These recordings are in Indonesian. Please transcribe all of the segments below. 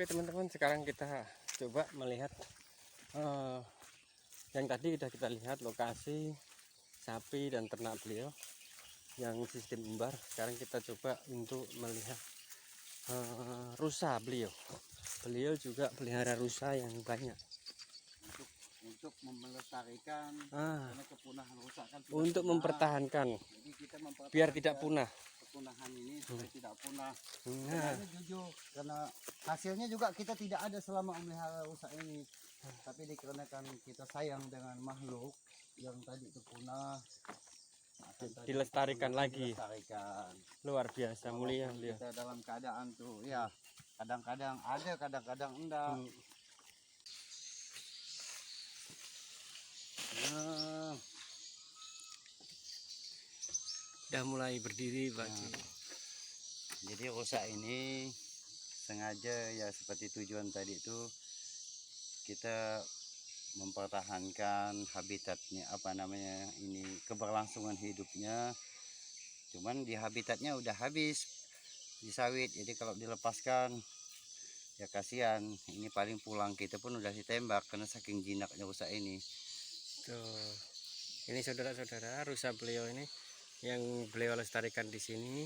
Oke teman-teman, sekarang kita coba melihat yang tadi sudah kita lihat lokasi sapi dan ternak beliau yang sistem umbar. Sekarang kita coba untuk melihat rusa beliau. Beliau juga pelihara rusa yang banyak untuk melestarikan karena kepunahan rusa kan untuk mempertahankan. Jadi kita mempertahankan biar tidak punah. Kepunahan ini supaya tidak punah. Nah, jujur karena hasilnya juga kita tidak ada selama memelihara rusa ini. Tapi dikarenakan kita sayang dengan makhluk yang tadi itu punah, dilestarikan lagi. Luar biasa mulia beliau. Kita dalam keadaan tuh ya kadang-kadang ada, kadang-kadang enggak. Nah, Udah mulai berdiri Pak. Jadi rusa ini sengaja ya seperti tujuan tadi itu kita mempertahankan habitatnya, apa namanya ini, keberlangsungan hidupnya. Cuman di habitatnya udah habis di sawit, jadi kalau dilepaskan ya kasihan. Ini paling pulang kita pun udah ditembak karena saking jinaknya rusa ini. Tuh, ini saudara-saudara rusa beliau ini yang beliau lestarikan di sini.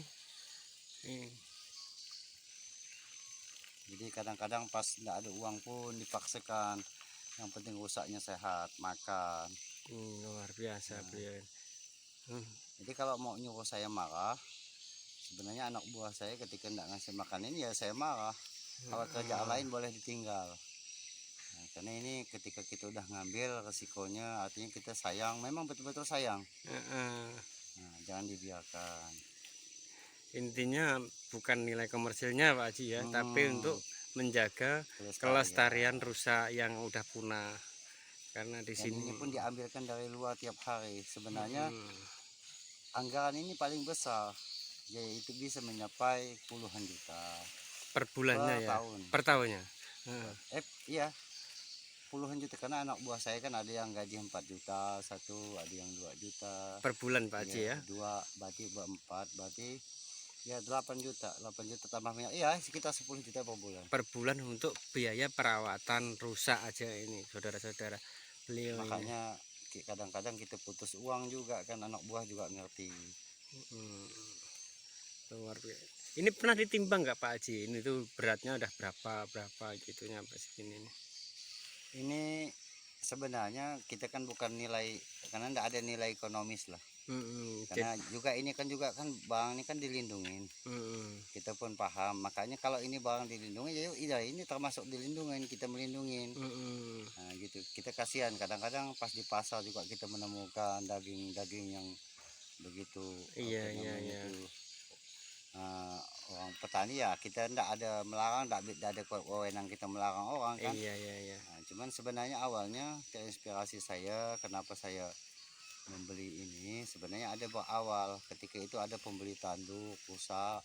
Jadi kadang-kadang pas nggak ada uang pun dipaksakan. Yang penting rusaknya sehat, makan. Luar biasa beliau. Jadi kalau mau nyuruh saya marah, sebenarnya anak buah saya ketika nggak ngasih makan ini ya saya marah. Kalau kerjaan lain boleh ditinggal. Nah, karena ini ketika kita udah ngambil resikonya, artinya kita sayang, memang betul-betul sayang. Nah, jangan dibiarkan. Intinya bukan nilai komersilnya Pak Haji ya, tapi untuk menjaga kelestarian rusa yang udah punah. Karena di sini ini pun diambilkan dari luar tiap hari. Sebenarnya anggaran ini paling besar, yaitu bisa mencapai puluhan juta per bulannya per ya, tahun. per tahunnya. Iya, puluhan juta karena anak buah saya kan ada yang gaji 4 juta, satu ada yang 2 juta per bulan Pak Haji ya. Dua berarti 4 berarti ya 8 juta tambah minyak, iya sekitar 10 juta per bulan. Per bulan untuk biaya perawatan rusa aja ini saudara-saudara beliau. Makanya kadang-kadang kita putus uang juga kan, anak buah juga ngerti. Luar biasa. Ini pernah ditimbang nggak Pak Haji? Ini tuh beratnya udah berapa gitu nyampe segini nih. Ini sebenarnya kita kan bukan nilai, karena tidak ada nilai ekonomis lah. Karena juga ini kan barang ini kan dilindungin. Kita pun paham, makanya kalau ini barang dilindungi ya ini termasuk dilindungin, kita melindungin. Nah gitu, kita kasihan kadang-kadang pas di pasar juga kita menemukan daging-daging yang begitu orang petani ya, kita tidak ada melarang, tidak ada wewenang kita melarang orang kan. Nah, cuman sebenarnya awalnya terinspirasi saya, kenapa saya membeli ini sebenarnya ada berawal ketika itu ada pembeli tanduk rusa.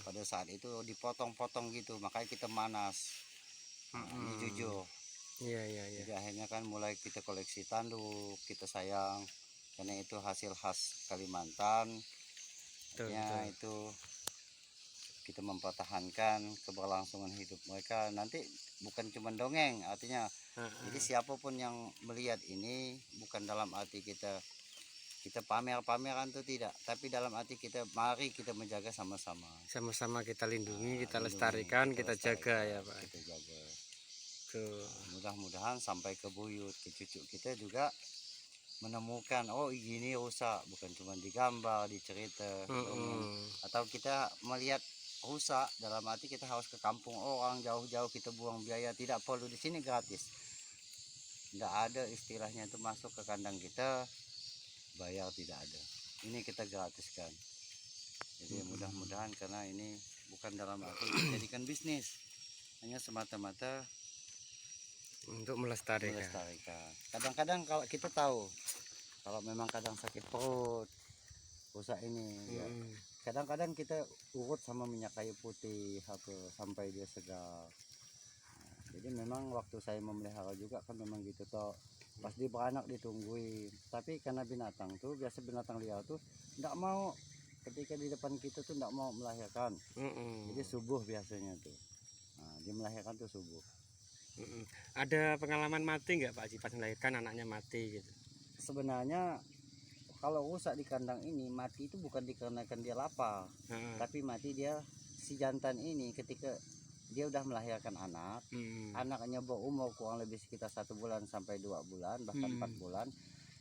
Pada saat itu dipotong-potong gitu, makanya kita manas. Ini jujur. Jadi akhirnya kan mulai kita koleksi tanduk, kita sayang karena itu hasil khas Kalimantan. Artinya itu kita mempertahankan keberlangsungan hidup mereka. Nanti bukan cuma dongeng, artinya jadi siapapun yang melihat ini bukan dalam arti kita pamer-pameran tuh tidak, tapi dalam arti kita mari kita menjaga sama-sama. Sama-sama kita lindungi, kita lestarikan, kita jaga ya Pak. Kita jaga. Mudah-mudahan sampai ke buyut, ke cucu kita juga menemukan oh gini rusa, bukan cuma digambar, dicerita, atau kita melihat rusa dalam arti kita harus ke kampung orang jauh-jauh kita buang biaya, tidak perlu, di sini gratis. Tidak ada istilahnya itu masuk ke kandang kita bayar, tidak ada. Ini kita gratiskan. Jadi mudah-mudahan karena ini bukan dalam arti jadikan bisnis, hanya semata-mata untuk melestarikan. Kadang-kadang kalau kita tahu kalau memang kadang sakit perut rusak ini kadang-kadang kita urut sama minyak kayu putih sampai dia segar. Jadi memang waktu saya memelihara juga kan memang gitu toh, pas dia beranak ditungguin. Tapi karena binatang tuh biasa, binatang liar tuh tidak mau ketika di depan kita tuh tidak mau melahirkan. Jadi subuh biasanya tuh. Nah, dia melahirkan tuh subuh. Ada pengalaman mati nggak Pak Haji pas melahirkan anaknya mati gitu? Sebenarnya kalau rusak di kandang ini mati itu bukan dikarenakan dia lapar, tapi mati dia si jantan ini ketika dia udah melahirkan anak, anaknya berumur kurang lebih sekitar 1 bulan sampai 2 bulan bahkan 4 bulan,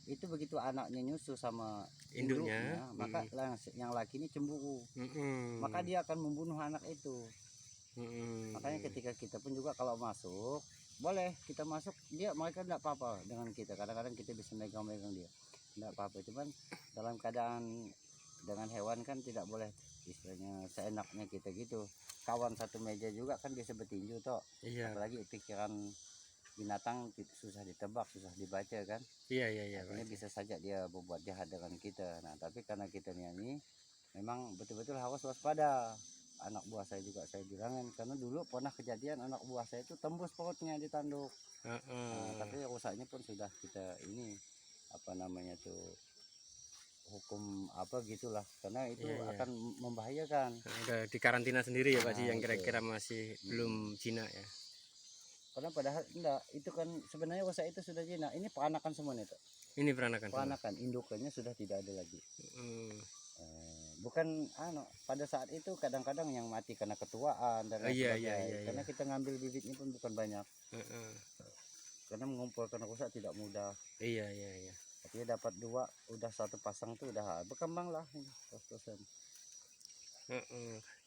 itu begitu anaknya nyusu sama induknya, maka yang laki ini cemburu, maka dia akan membunuh anak itu. Makanya ketika kita pun juga kalau masuk, boleh kita masuk, mereka tidak apa-apa dengan kita, kadang-kadang kita bisa megang-megang dia, tidak apa-apa. Cuman dalam keadaan dengan hewan kan tidak boleh istilahnya seenaknya kita gitu. Kawan satu meja juga kan bisa bertinju toh. Iya. Apalagi pikiran binatang susah ditebak, susah dibaca kan. Iya. Ini bisa saja dia berbuat jahat dengan kita. Nah tapi karena kita ini memang betul-betul harus waspada. Anak buah saya juga saya bilangin, karena dulu pernah kejadian anak buah saya itu tembus perutnya di tanduk. Nah, tapi rusaknya pun sudah kita ini apa namanya tuh hukum apa gitulah, karena itu akan membahayakan. Udah di karantina sendiri ya Pak Haji, yang kira-kira masih belum jinak ya. Karena padahal enggak, itu kan sebenarnya rusak itu sudah jinak. Ini peranakan semua nih tuh. Ini peranakan. Peranakan, indukannya sudah tidak ada lagi. Bukan pada saat itu kadang-kadang yang mati karena ketuaan dan sebagainya. Karena kita ngambil bibitnya pun bukan banyak. Karena mengumpulkan rusak tidak mudah. Iya. Tapi dapat 2, udah 1 pasang tuh udah berkembang lah ini terus-terusan.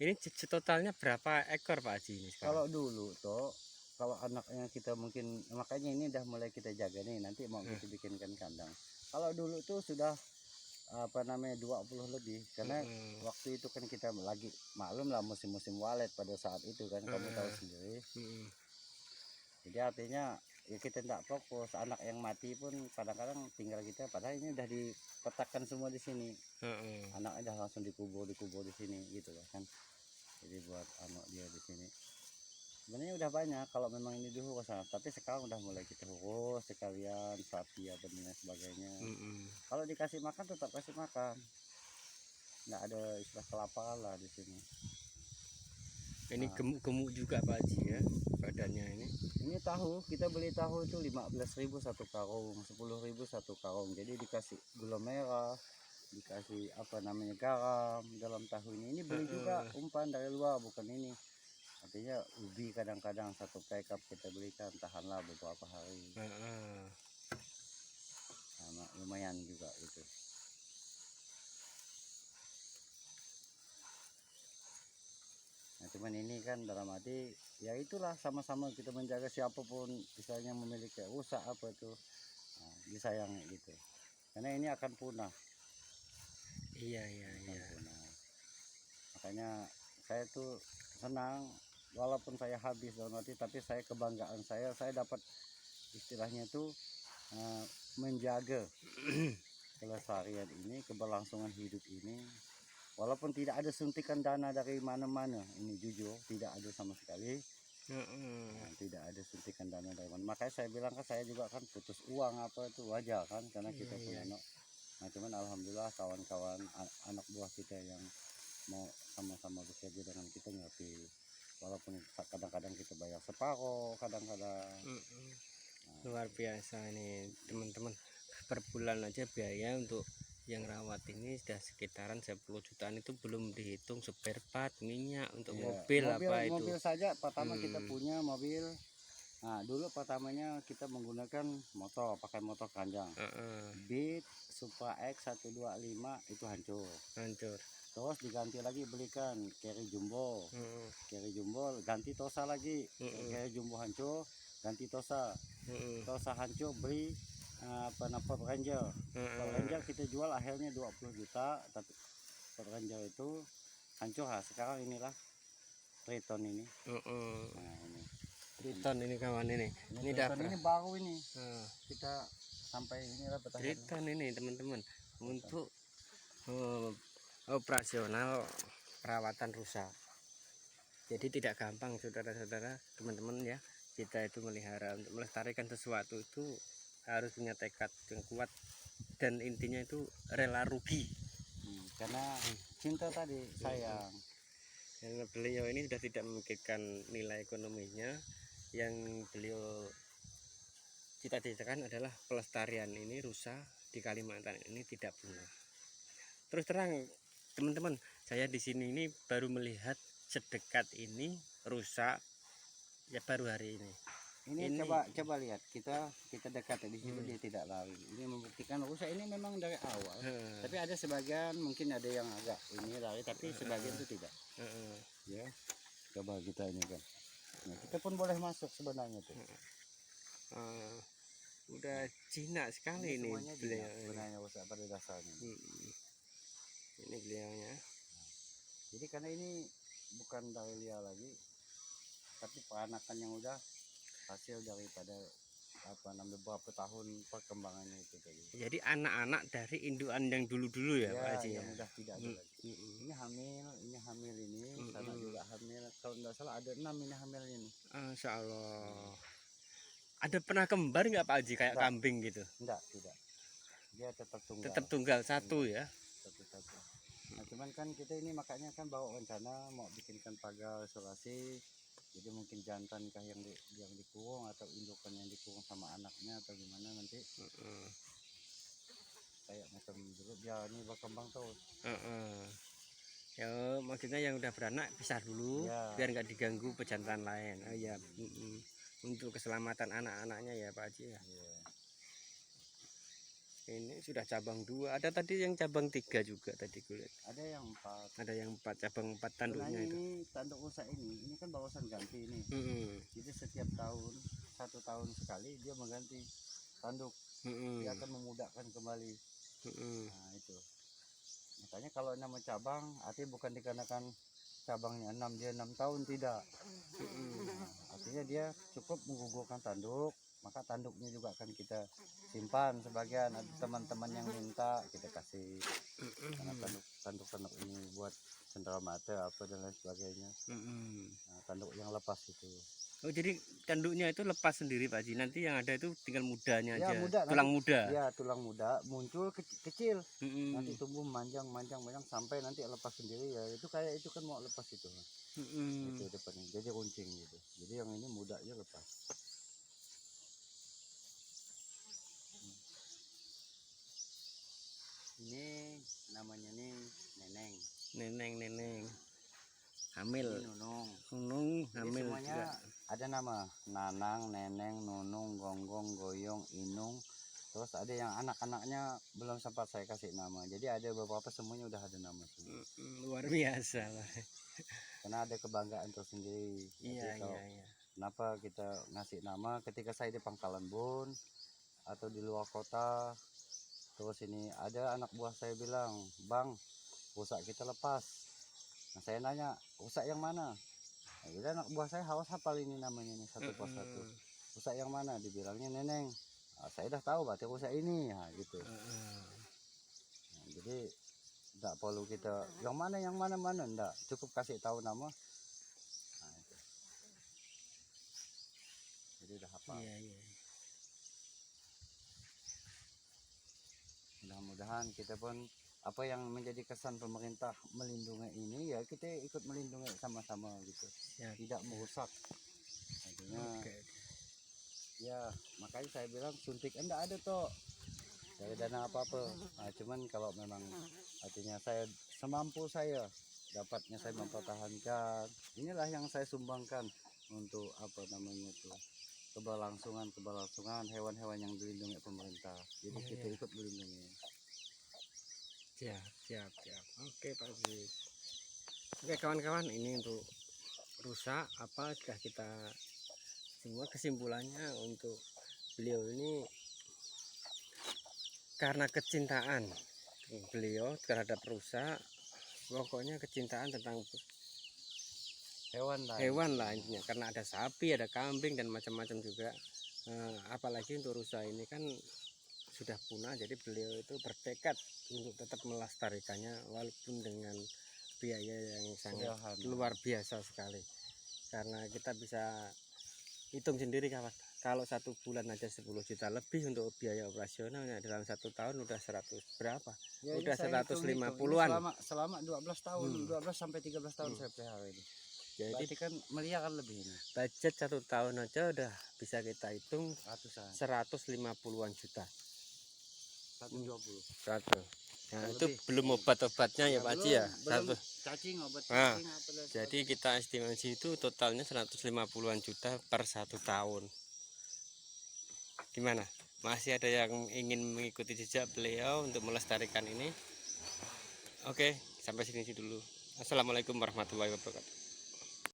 Ini totalnya berapa ekor Pak Haji ini sekarang? Kalau dulu tuh, kalau anaknya kita mungkin, makanya ini udah mulai kita jaga nih, nanti mau kita bikinkan kandang. Kalau dulu tuh sudah 20 lebih, karena waktu itu kan kita lagi maklum lah musim-musim walet pada saat itu kan, kamu tahu sendiri. Jadi artinya ya kita tidak fokus, anak yang mati pun kadang-kadang tinggal kita, padahal ini udah dipetakan semua di sini. Anaknya udah langsung dikubur di sini gitu kan. Jadi buat anak dia di sini. Sebenarnya udah banyak kalau memang ini diurus, tapi sekarang udah mulai kita urus sekalian sapi apa dan sebagainya. Kalau dikasih makan tetap kasih makan, nggak ada istilah kelaparan lah di sini. Ini gemuk-gemuk juga Pak Haji ya badannya ini. Ini tahu, kita beli tahu itu 15.000 1 karung, 10.000 1 karung. Jadi dikasih gula merah, dikasih apa namanya garam dalam tahu ini. Ini beli juga umpan dari luar, bukan ini. Artinya ubi kadang-kadang 1 pekap kita belikan, tahanlah beberapa hari. Sama lumayan juga itu. Nah cuman ini kan dalam arti ya itulah sama-sama kita menjaga, siapapun misalnya memiliki rusak apa itu, disayangi gitu. Karena ini akan punah. Iya. Punah. Makanya saya tuh senang walaupun saya habis dalam arti, tapi saya kebanggaan saya dapat istilahnya tuh menjaga kelestarian ini, keberlangsungan hidup ini, walaupun tidak ada suntikan dana dari mana-mana. Ini jujur tidak ada sama sekali. Tidak ada suntikan dana dari mana. Makanya saya bilang kan, saya juga kan putus uang apa itu wajar kan, karena kita punya anak. Nah cuman alhamdulillah kawan-kawan anak buah kita yang mau sama-sama bekerja dengan kita ngerti, walaupun kadang-kadang kita bayar separuh, kadang-kadang. Luar biasa ini teman-teman, per bulan aja biaya untuk yang rawat ini sudah sekitaran 10 jutaan, itu belum dihitung spare part, minyak untuk mobil apa itu. Mobil saja pertama kita punya mobil. Nah dulu pertamanya kita menggunakan motor, pakai motor keranjang. Beat Supra X 125 itu hancur. Terus diganti lagi belikan carry jumbo. Carry jumbo ganti Tosa lagi. Carry jumbo hancur, ganti Tosa. Tosa hancur, beli Ford Ranger. Ford Ranger kita jual akhirnya 20 juta, tapi Ford Ranger itu hancur. Sekarang inilah Triton ini. Nah ini Triton ini kawan ini Triton ini baru ini. Kita sampai inilah Triton ini teman-teman untuk operasional perawatan rusa. Jadi tidak gampang saudara-saudara, teman-teman ya. Kita itu melihara, untuk melestarikan sesuatu itu harus punya tekad yang kuat, dan intinya itu rela rugi. Karena cinta tadi, sayang. Karena beliau ini sudah tidak memikirkan nilai ekonominya, yang beliau cita-citakan adalah pelestarian ini rusa di Kalimantan ini tidak punah. Terus terang teman-teman, saya di sini ini baru melihat sedekat ini rusa ya baru hari ini. Ini coba lihat, kita dekat di situ dia tidak lari. Ini membuktikan rusa ini memang dari awal. Tapi ada sebagian mungkin ada yang agak ini lari, tapi sebagian itu tidak. Ya, coba kita ini kan. Nah, kita pun boleh masuk sebenarnya tuh. Udah jinak sekali ini beliau. Sebenarnya rusa pada dasarnya. Ini beliaunya. Jadi karena ini bukan dari liar lagi, tapi peranakan yang udah hasil daripada beberapa tahun perkembangannya itu tadi. Jadi anak-anak dari indukan yang dulu-dulu ya, Pak Haji yang ya. udah tidak ada lagi. Ini hamil ini, sana juga hamil. Kalau tidak salah ada 6 ini hamil ini. Masya Allah. Ada pernah kembar nggak Pak Haji kayak kambing gitu? Tidak. Dia tetap tunggal. Tetap tunggal satu ya. Satu. Nah, cuman kan kita ini makanya kan bawa rencana mau bikinkan pagar isolasi. Jadi mungkin jantan kah yang dikurung atau indukan yang dikurung sama anaknya atau gimana nanti. Kayak macam dulu biar ini berkembang terus. Ya maksudnya yang udah beranak pisah dulu biar nggak diganggu pejantan lain. Ya untuk keselamatan anak-anaknya ya Pak Haji ya. Ini sudah cabang 2, ada tadi yang cabang 3 juga tadi kulit. Ada yang 4 cabang 4 tanduknya itu. Ini tanduk rusa ini kan barusan ganti ini. Jadi setiap tahun 1 tahun sekali dia mengganti tanduk. Dia akan memudahkan kembali. Nah itu. Makanya kalau nama cabang, artinya bukan dikarenakan cabangnya 6 dia 6 tahun tidak. Artinya dia cukup menggugurkan tanduk. Maka tanduknya juga akan kita simpan sebagian. Ada teman-teman yang minta kita kasih, karena tanduk ini buat cenderamata apa dan lain sebagainya. Nah, tanduk yang lepas itu. Oh jadi tanduknya itu lepas sendiri Pak Haji, nanti yang ada itu tinggal mudanya aja. Tulang muda. Ya tulang muda muncul kecil. Nanti tumbuh manjang sampai nanti lepas sendiri ya. Itu kayak itu kan mau lepas itu. Itu depannya jadi runcing gitu. Jadi yang ini mudanya lepas. Ini namanya nih neneng hamil. Ini nunung hamil. Ini semuanya juga ada nama nanang, neneng, nunung, gonggong, goyong, inung. Terus ada yang anak-anaknya belum sempat saya kasih nama, jadi ada beberapa semuanya udah ada nama semua. Luar biasa lah. Karena ada kebanggaan tersendiri. Iya. Kenapa kita ngasih nama ketika saya di Pangkalan Bun atau di luar kota. Terus ini ada anak buah saya bilang, "Bang, rusak kita lepas." Nah saya nanya, rusak yang mana? Nah, jadi anak buah saya harus hafal ini namanya nih satu persatu. Rusak yang mana? Dibilangnya neneng. Nah, saya udah tahu berarti rusak ini, nah, gitu. Nah, jadi tidak perlu kita yang mana enggak, cukup kasih tahu nama. Nah, itu. Jadi udah hafal. Mudah-mudahan kita pun apa yang menjadi kesan pemerintah melindungi ini ya kita ikut melindungi sama-sama gitu. Tidak merusak. Artinya ya makanya saya bilang suntik enggak ada toh dari dana apa-apa. Nah, cuman kalau memang artinya saya semampu saya dapatnya saya mempertahankan. Inilah yang saya sumbangkan untuk apa namanya tuh keberlangsungan hewan-hewan yang dilindungi pemerintah. Jadi kita ikut melindungi. Siap. Oke Pak Haji. Oke kawan-kawan, ini untuk rusa apa sudah kita semua kesimpulannya untuk beliau ini karena kecintaan beliau terhadap rusa, pokoknya kecintaan tentang hewan lah intinya, karena ada sapi, ada kambing dan macam-macam juga. Apalagi untuk rusa ini kan sudah punah, jadi beliau itu bertekad untuk tetap melestarikannya walaupun dengan biaya yang sangat luar biasa sekali. Karena kita bisa hitung sendiri kawan, Kalau 1 bulan aja 10 juta lebih untuk biaya operasionalnya, dalam 1 tahun udah 100 berapa? Ya, Udah ini saya hitung-hitung. Ini 150-an. selama 12 tahun, 12 sampai 13 tahun saya pelihara ini. Jadi Berarti kan miliaran lebih ini. budget 1 tahun aja udah bisa kita hitung Ratusan. 150-an juta. 120. 100. Nah, itu Lebih. belum obat-obatnya ya Pak Haji ya. Belum cacing, obat Nah, cacing apa dan jadi kita estimasi itu totalnya 150-an juta per 1 tahun. Gimana? Masih ada yang ingin mengikuti jejak beliau untuk melestarikan ini? Oke, sampai sini dulu. Assalamualaikum warahmatullahi wabarakatuh.